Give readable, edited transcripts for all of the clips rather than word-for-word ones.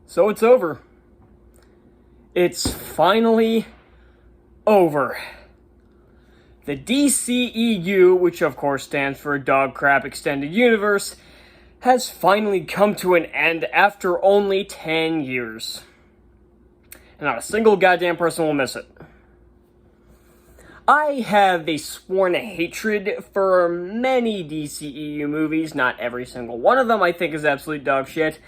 So it's over. It's finally over. The DCEU, which of course stands for Dog Crap Extended Universe, has finally come to an end after only 10 years. And not a single goddamn person will miss it. I have a sworn hatred for many DCEU movies. Not every single one of them I think is absolute dog shit,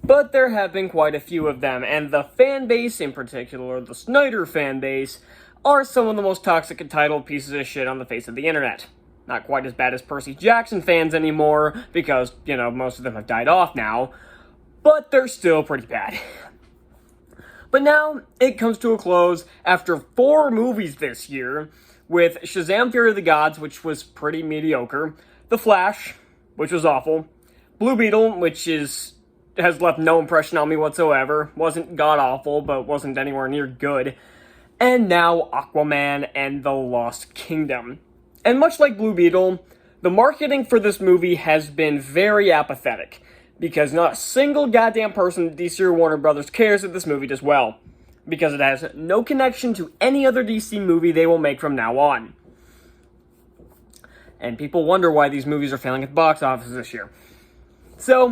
but there have been quite a few of them, and the fan base, in particular the Snyder fan base, are some of the most toxic entitled pieces of shit on the face of the internet. Not quite as bad as Percy Jackson fans anymore, because, most of them have died off now, but they're still pretty bad. But now, it comes to a close after 4 movies this year, with Shazam! Fury of the Gods, which was pretty mediocre, The Flash, which was awful, Blue Beetle, which has left no impression on me whatsoever, wasn't god-awful, but wasn't anywhere near good, and now AQUAMAN and The Lost Kingdom. And much like Blue Beetle, the marketing for this movie has been very apathetic, because not a single goddamn person at DC or Warner Brothers cares that this movie does well, because it has no connection to any other DC movie they will make from now on. And people wonder why these movies are failing at the box office this year. So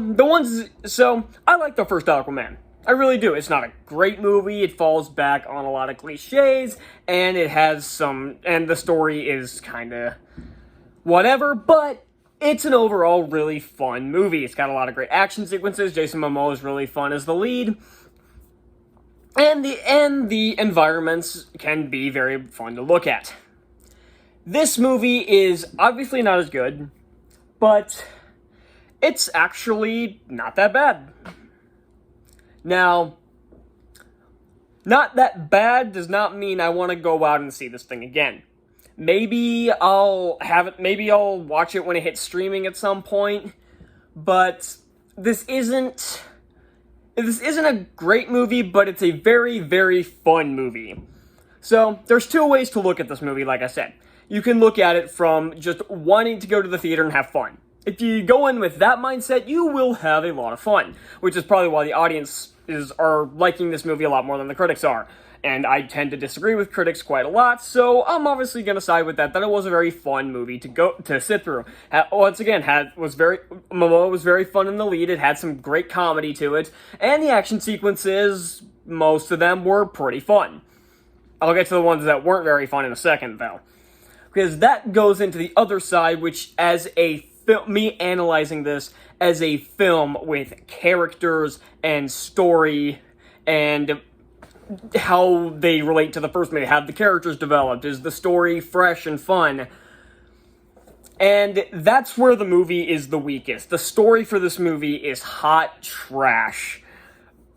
I like the first Aquaman. I really do. It's not a great movie. It falls back on a lot of cliches, and the story is kinda whatever, but it's an overall really fun movie. It's got a lot of great action sequences. Jason Momoa is really fun as the lead. And the environments can be very fun to look at. This movie is obviously not as good, but it's actually not that bad. Now, not that bad does not mean I want to go out and see this thing again. Maybe I'll watch it when it hits streaming at some point, but this isn't a great movie, but it's a very, very fun movie. So, there's 2 ways to look at this movie, like I said. You can look at it from just wanting to go to the theater and have fun. If you go in with that mindset, you will have a lot of fun, which is probably why the audience are liking this movie a lot more than the critics are. And I tend to disagree with critics quite a lot, so I'm obviously going to side with that it was a very fun movie to sit through. Once again, Momoa was very fun in the lead, it had some great comedy to it, and the action sequences, most of them were pretty fun. I'll get to the ones that weren't very fun in a second, though. Because that goes into the other side, which me analyzing this as a film with characters and story and how they relate to the first movie. Have the characters developed? Is the story fresh and fun? And that's where the movie is the weakest. The story for this movie is hot trash.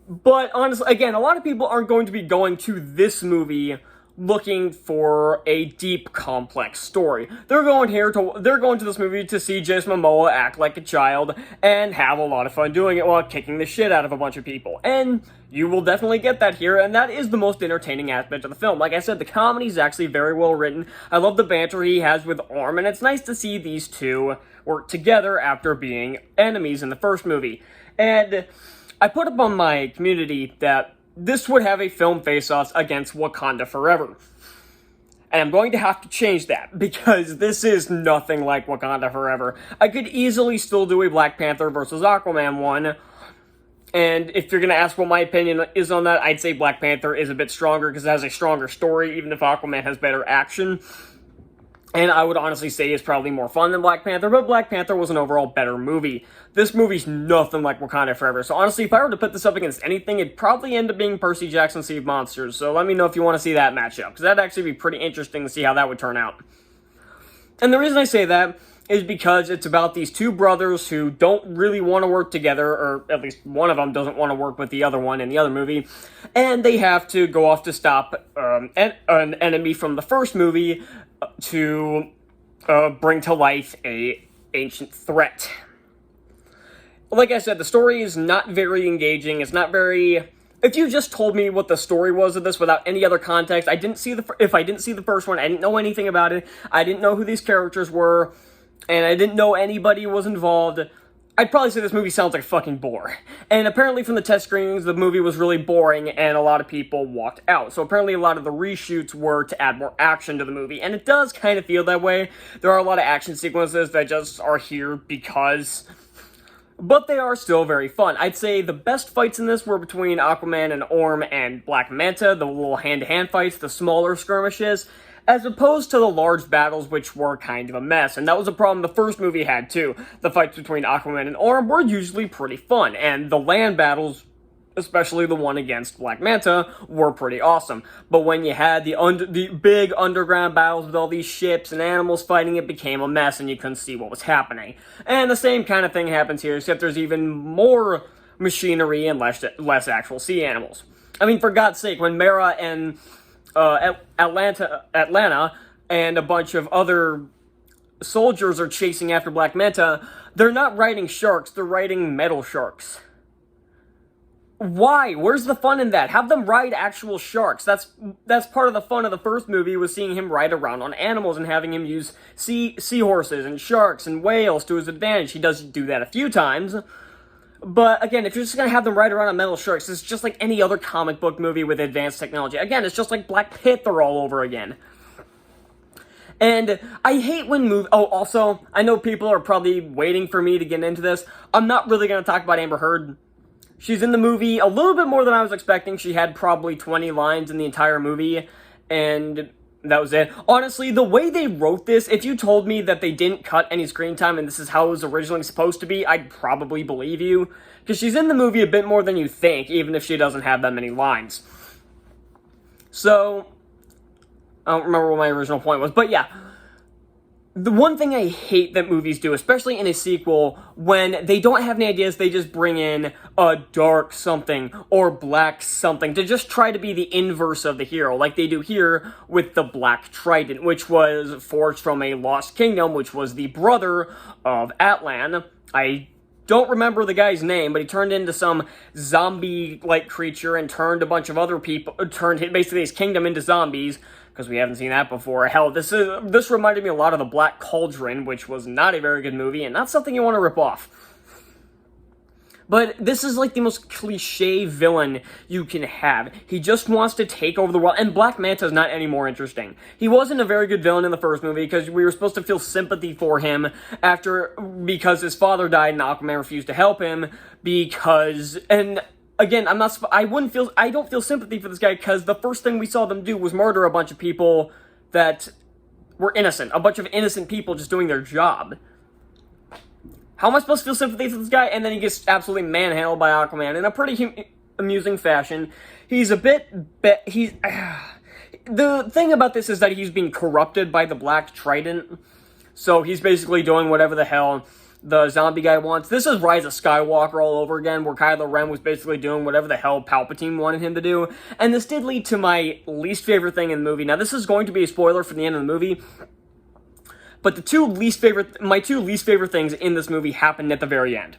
But honestly, again, a lot of people aren't going to be going to this movie looking for a deep, complex story. They're going to this movie to see Jason Momoa act like a child and have a lot of fun doing it while kicking the shit out of a bunch of people. And you will definitely get that here, and that is the most entertaining aspect of the film. Like I said, the comedy is actually very well written. I love the banter he has with Orm, and it's nice to see these two work together after being enemies in the first movie. And I put up on my community that this would have a film face-off against Wakanda Forever. And I'm going to have to change that, because this is nothing like Wakanda Forever. I could easily still do a Black Panther versus Aquaman one, and if you're going to ask what my opinion is on that, I'd say Black Panther is a bit stronger, because it has a stronger story, even if Aquaman has better action. And I would honestly say it's probably more fun than Black Panther, but Black Panther was an overall better movie. This movie's nothing like Wakanda Forever, so honestly, if I were to put this up against anything, it'd probably end up being Percy Jackson Sea of Monsters, so let me know if you want to see that matchup, because that'd actually be pretty interesting to see how that would turn out. And the reason I say that is because it's about these 2 brothers who don't really want to work together, or at least one of them doesn't want to work with the other one in the other movie, and they have to go off to stop an enemy from the first movie to bring to life a ancient threat. Like I said, the story is not very engaging. It's not very... If you just told me what the story was of this without any other context, if I didn't see the first one, I didn't know anything about it, I didn't know who these characters were, and I didn't know anybody was involved, I'd probably say this movie sounds like a fucking bore. And apparently from the test screenings, the movie was really boring and a lot of people walked out. So apparently a lot of the reshoots were to add more action to the movie. And it does kind of feel that way. There are a lot of action sequences that just are here because... but they are still very fun. I'd say the best fights in this were between Aquaman and Orm and Black Manta, the little hand-to-hand fights, the smaller skirmishes, as opposed to the large battles, which were kind of a mess. And that was a problem the first movie had, too. The fights between Aquaman and Orm were usually pretty fun, and the land battles, especially the one against Black Manta, were pretty awesome. But when you had the big underground battles with all these ships and animals fighting, it became a mess, and you couldn't see what was happening. And the same kind of thing happens here, except there's even more machinery and less actual sea animals. I mean, for God's sake, when Mera and Atlanta and a bunch of other soldiers are chasing after Black Manta, they're not riding sharks, they're riding metal sharks. Why? Where's the fun in that? Have them ride actual sharks. That's part of the fun of the first movie, was seeing him ride around on animals and having him use seahorses and sharks and whales to his advantage. He does do that a few times. But, again, if you're just going to have them ride around on metal sharks, it's just like any other comic book movie with advanced technology. Again, it's just like Black Panther all over again. And I hate when oh, also, I know people are probably waiting for me to get into this. I'm not really going to talk about Amber Heard. She's in the movie a little bit more than I was expecting. She had probably 20 lines in the entire movie, and that was it. Honestly, the way they wrote this, if you told me that they didn't cut any screen time and this is how it was originally supposed to be, I'd probably believe you. Because she's in the movie a bit more than you think, even if she doesn't have that many lines. So, I don't remember what my original point was, but yeah. The one thing I hate that movies do, especially in a sequel, when they don't have any ideas, they just bring in a dark something or black something to just try to be the inverse of the hero, like they do here with the Black Trident, which was forged from a lost kingdom, which was the brother of Atlan. I don't remember the guy's name, but he turned into some zombie-like creature and turned a bunch of other people, turned basically his kingdom into zombies, because we haven't seen that before. Hell, this reminded me a lot of The Black Cauldron, which was not a very good movie, and not something you want to rip off. But this is like the most cliche villain you can have. He just wants to take over the world, and Black Manta is not any more interesting. He wasn't a very good villain in the first movie, because we were supposed to feel sympathy for him because his father died and Aquaman refused to help him, and again, I don't feel sympathy for this guy because the first thing we saw them do was murder a bunch of people that were innocent. A bunch of innocent people just doing their job. How am I supposed to feel sympathy for this guy? And then he gets absolutely manhandled by Aquaman in a pretty amusing fashion. He's a bit... the thing about this is that he's being corrupted by the Black Trident. So he's basically doing whatever the hell the zombie guy wants. This is Rise of Skywalker all over again, where Kylo Ren was basically doing whatever the hell Palpatine wanted him to do. And this did lead to my least favorite thing in the movie. Now, this is going to be a spoiler for the end of the movie, but my two least favorite things in this movie happened at the very end.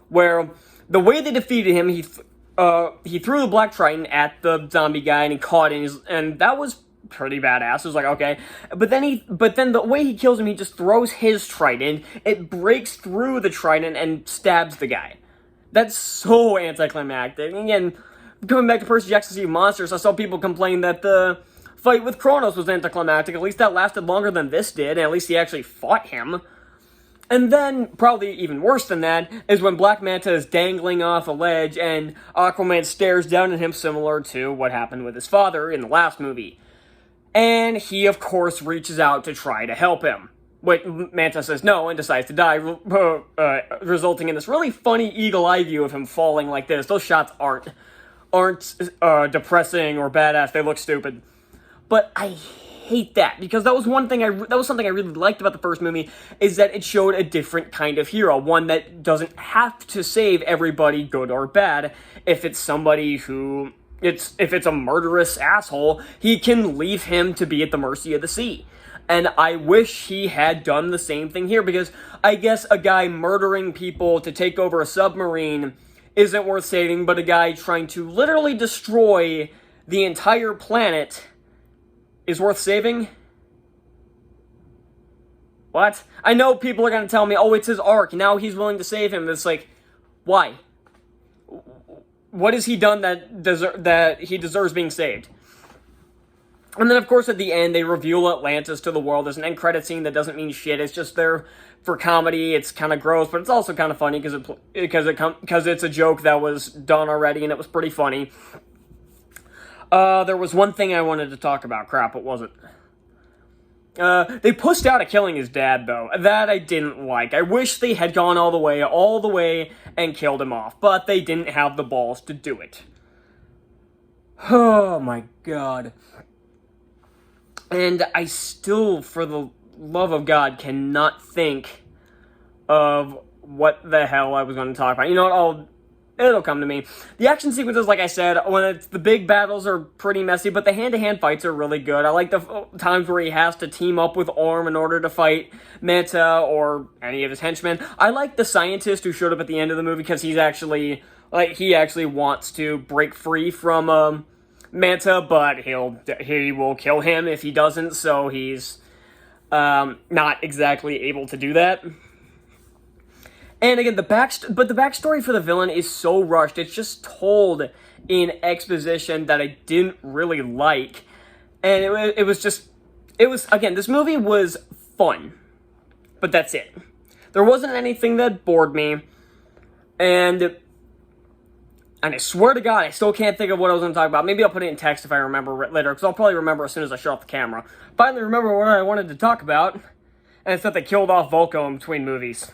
Where the way they defeated him, he threw the Black Trident at the zombie guy and he caught him, and that was pretty badass. It was like, okay. But then the way he kills him, he just throws his trident. It breaks through the trident and stabs the guy. That's so anticlimactic. Again, coming back to Percy Jackson's Sea of Monsters, I saw people complain that the fight with Kronos was anticlimactic. At least that lasted longer than this did, and at least he actually fought him. And then, probably even worse than that, is when Black Manta is dangling off a ledge and Aquaman stares down at him, similar to what happened with his father in the last movie. And he, of course, reaches out to try to help him. But Manta says no and decides to die, resulting in this really funny eagle-eye view of him falling like this. Those shots aren't depressing or badass. They look stupid. But I hate that, because that was something I really liked about the first movie, is that it showed a different kind of hero, one that doesn't have to save everybody, good or bad. If it's somebody who... if it's a murderous asshole, he can leave him to be at the mercy of the sea. And I wish he had done the same thing here, because I guess a guy murdering people to take over a submarine isn't worth saving, but a guy trying to literally destroy the entire planet is worth saving. What? I know people are going to tell me, oh, it's his arc. Now he's willing to save him. It's like, why? What has he done that he deserves being saved? And then, of course, at the end, they reveal Atlantis to the world. There's an end credit scene that doesn't mean shit. It's just there for comedy. It's kind of gross, but it's also kind of funny because it's a joke that was done already, and it was pretty funny. There was one thing I wanted to talk about. Crap, what was it? They pushed out of killing his dad, though. That I didn't like. I wish they had gone all the way, and killed him off. But they didn't have the balls to do it. Oh, my God. And I still, for the love of God, cannot think of what the hell I was going to talk about. You know what? It'll come to me. The action sequences, like I said, the big battles are pretty messy, but the hand-to-hand fights are really good. I like the times where he has to team up with Orm in order to fight Manta or any of his henchmen. I like the scientist who showed up at the end of the movie because he actually wants to break free from Manta, but he will kill him if he doesn't, so he's not exactly able to do that. And again, the backstory for the villain is so rushed. It's just told in exposition that I didn't really like. And again, this movie was fun. But that's it. There wasn't anything that bored me. And I swear to God, I still can't think of what I was going to talk about. Maybe I'll put it in text if I remember it later, because I'll probably remember as soon as I shut off the camera. Finally remember what I wanted to talk about. And it's that they killed off Volko in between movies.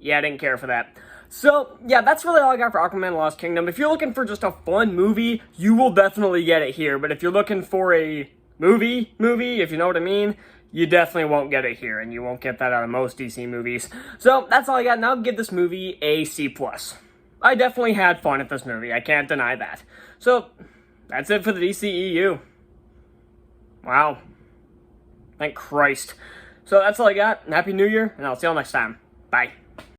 Yeah, I didn't care for that. So, yeah, that's really all I got for Aquaman Lost Kingdom. If you're looking for just a fun movie, you will definitely get it here. But if you're looking for a movie, if you know what I mean, you definitely won't get it here. And you won't get that out of most DC movies. So, that's all I got. Now I'll give this movie a C+. I definitely had fun at this movie. I can't deny that. So, that's it for the DCEU. Wow. Thank Christ. So, that's all I got. Happy New Year, and I'll see y'all next time. Bye.